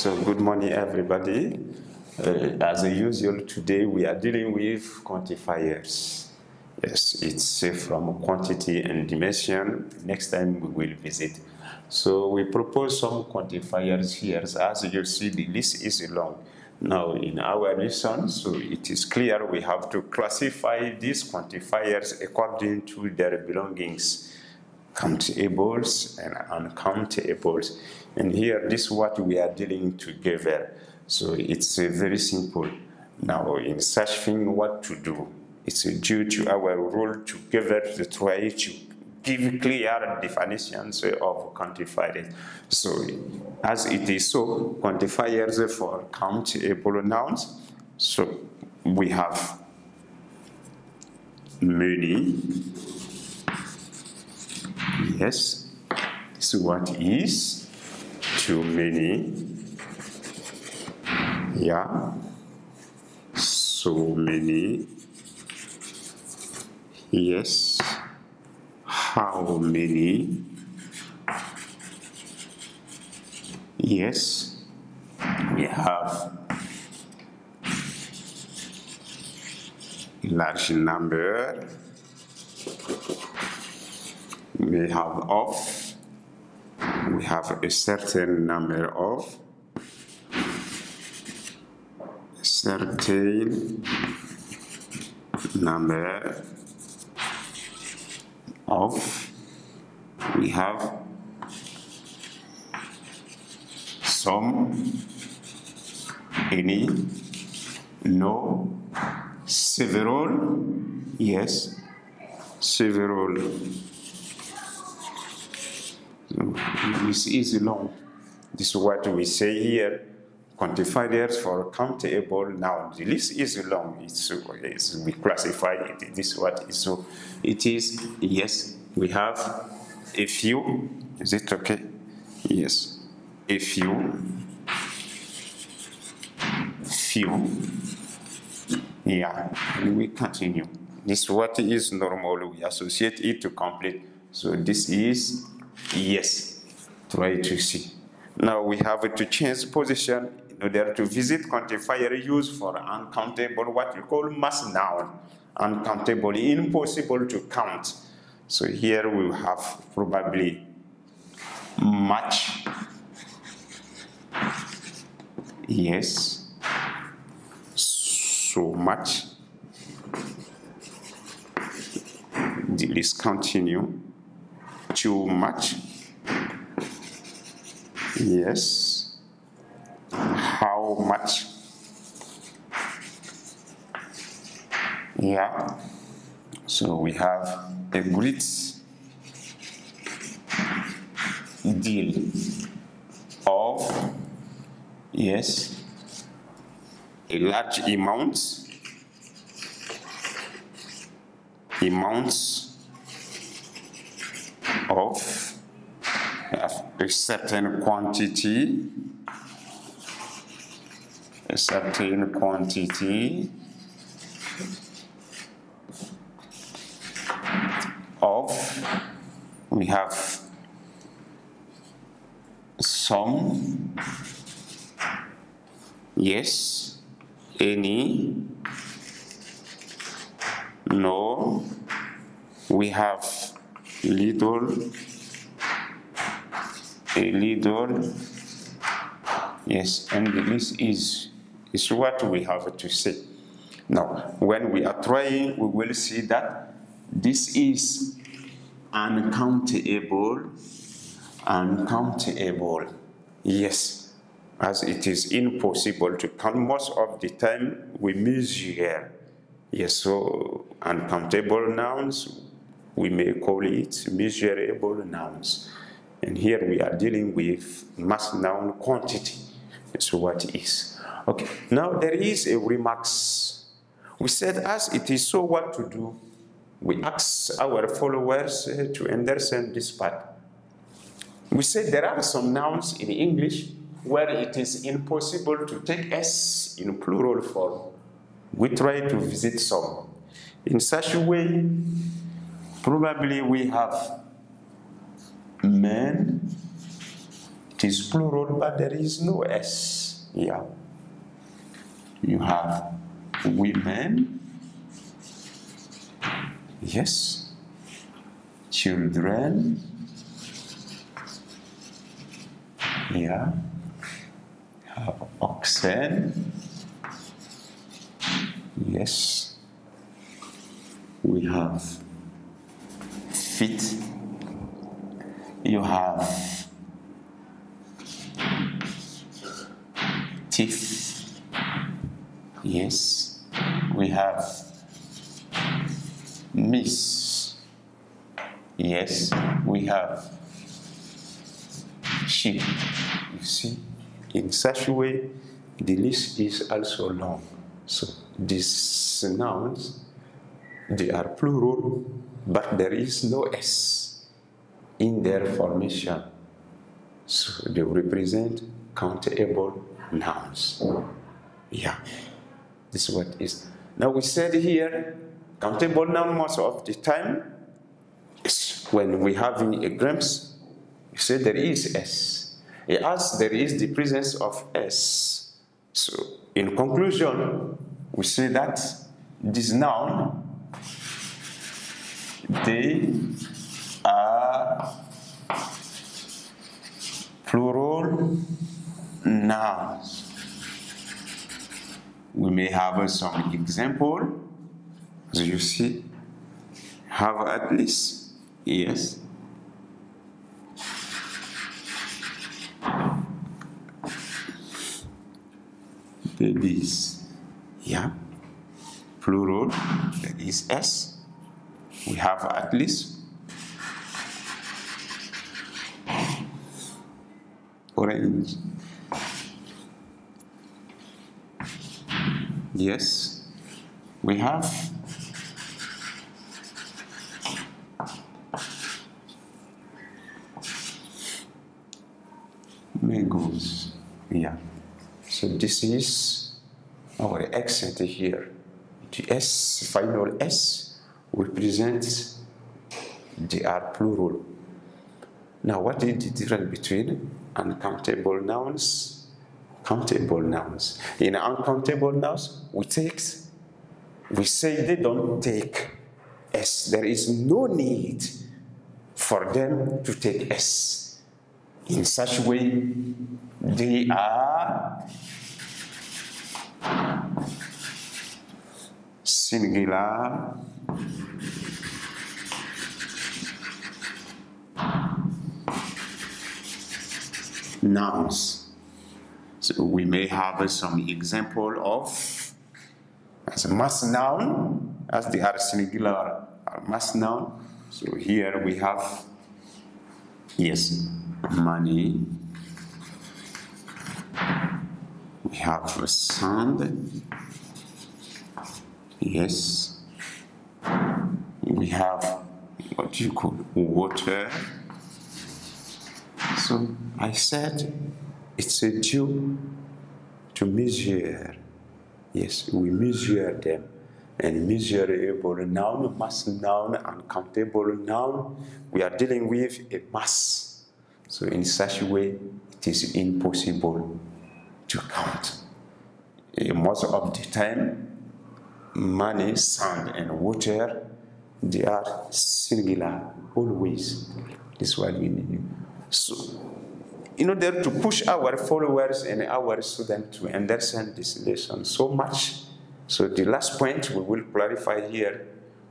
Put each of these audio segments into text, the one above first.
So good morning everybody. As usual, today we are dealing with quantifiers. Yes, it's from quantity and dimension. Next time we will visit. So we propose some quantifiers here. As you see, the list is long. Now in our lesson, so it is clear we have to classify these quantifiers according to their belongings, countables and uncountables. And here, this is what we are dealing together. So it's very simple. Now, in such thing, what to do? It's due to our role together to try to give clear definitions of quantifiers. So, as it is so, quantifiers for countable nouns. So, we have many. Yes, this is what is too many. Yeah, so many. Yes, how many? Yes, we have a large number. We have of. We have a certain number of. Certain number of. We have some, any, no, several, yes, several. So this is long. This is what we say here. Quantifiers for countable nouns. The list is long. We classify it. This is what is so. It is, yes, we have a few. Is it okay? Yes, a few. Few. Yeah, and we continue. This is what is normal. We associate it to complete. So this is yes. Try to see. Now we have to change position in order to visit quantifier used for uncountable, what you call mass noun. Uncountable, impossible to count. So here we have probably much. Yes. So much. The list continue. Too much. Yes. How much? Yeah. So we have a great deal of, yes, a large amounts of a certain quantity, of, we have some, yes, any, no, we have little, a little, yes, and this is what we have to say. Now, when we are trying, we will see that this is uncountable, yes, as it is impossible to count. Most of the time we measure, yes, so uncountable nouns, we may call it measurable nouns. And here we are dealing with mass noun quantity. That's what it is. Okay, now there is a remarks. We said as it is so, what to do? We ask our followers to understand this part. We said there are some nouns in English where it is impossible to take S in plural form. We try to visit some. In such a way, probably we have men, It is plural, but there is no S here. You have women, yes, children, here, you have oxen, yes, we have feet, you have teeth, yes, we have miss, yes, we have sheep. You see, in such a way, the list is also long. So these nouns, they are plural, but there is no S in their formation. So they represent countable nouns. Yeah, this is what it is. Now we said here, countable noun most of the time is when we have a glimpse, you say there is S. As there is the presence of S. So in conclusion, we say that this noun, they are plural nouns. We may have some example, as you see, have at least, yes. Babies, yeah, plural, there is S. We have at least. Orange, yes, we have. Mangoes, yeah. So this is our accent here. The S, final S, represents they are plural. Now, what is the difference between uncountable nouns, countable nouns? In uncountable nouns, we say they don't take S. There is no need for them to take S. In such a way, they are singular nouns. So we may have some example of as a mass noun, as they are singular mass noun. So here we have, yes, money. We have sand. Yes. We have what you call water. So I said it's a due to measure. Yes, we measure them. And measurable noun, mass noun, and countable noun, we are dealing with a mass. So in such a way, it is impossible to count. Most of the time, money, sand, and water, they are singular, always. This is what we need. So, in order to push our followers and our students to understand this lesson so much, so the last point we will clarify here,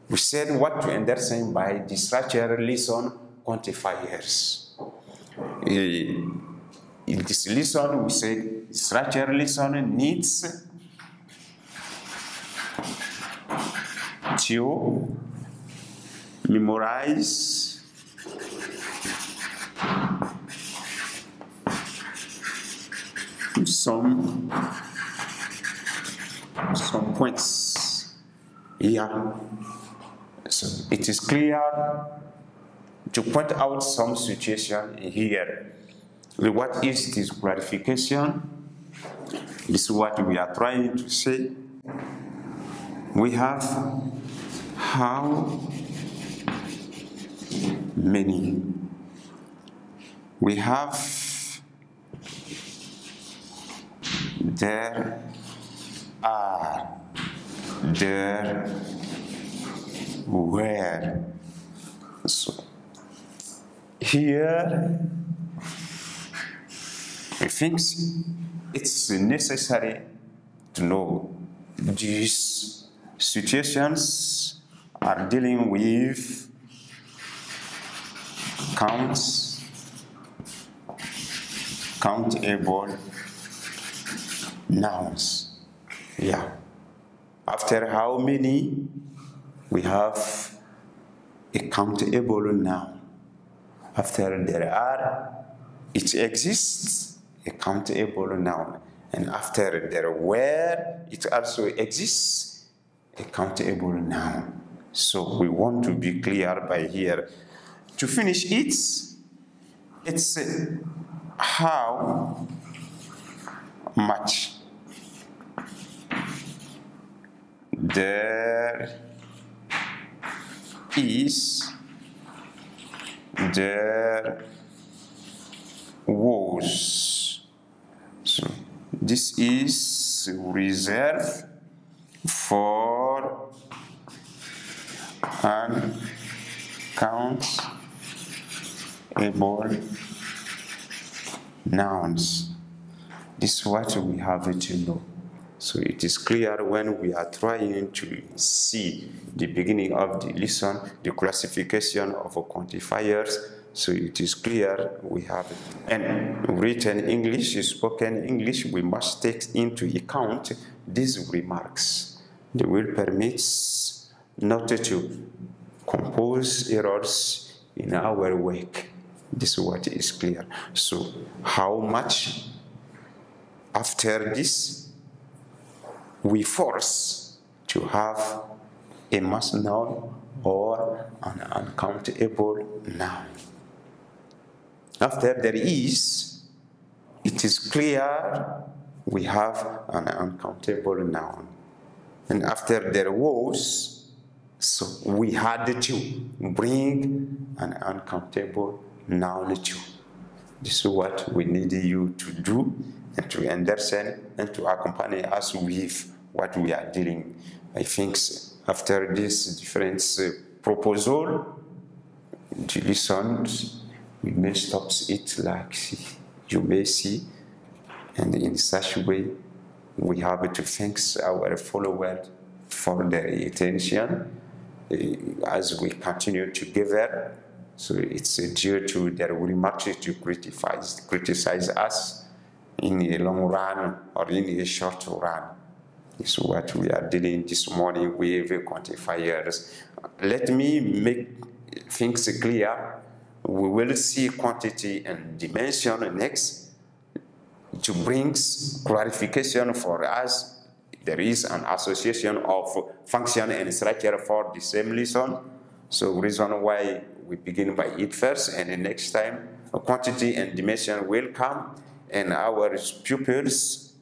we said what to understand by the structure lesson quantifiers. In this lesson, we said structure lesson needs to memorize some points here. So it is clear to point out some situation here. What is this clarification? This is what we are trying to say. We have how many. We have there are, there were. So here I think it's necessary to know these situations are dealing with countable nouns. Yeah. After how many? We have a countable noun. After there are, it exists, a countable noun. And after there were, it also exists, a countable noun. So we want to be clear by here. To finish it, it's how much there is, there was. So this is reserved for uncountable nouns. This is what we have to know. So it is clear when we are trying to see the beginning of the lesson, the classification of quantifiers. So it is clear we have it. And written English, spoken English, we must take into account these remarks. They will permit not to compose errors in our work. This is what is clear. So how much after this we force to have a mass noun or an uncountable noun. After there is, it is clear we have an uncountable noun. And after there was, so we had to bring an uncountable noun too. This is what we need you to do and to understand and to accompany us with what we are dealing. I think after this different proposal, the lesson, we may stop it like you may see, and in such way, we have to thank our followers for their attention as we continue together. So it's due to their remarks to criticize us in a long run or in a short run. This is what we are dealing this morning with quantifiers. Let me make things clear. We will see quantity and dimension next to bring clarification for us. There is an association of function and structure for the same lesson. So reason why we begin by it first, and the next time a quantity and dimension will come, and our pupils,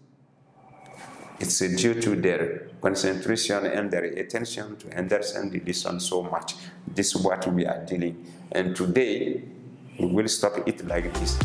it's due to their concentration and their attention to understand the lesson so much. This is what we are dealing. And today, we will stop it like this.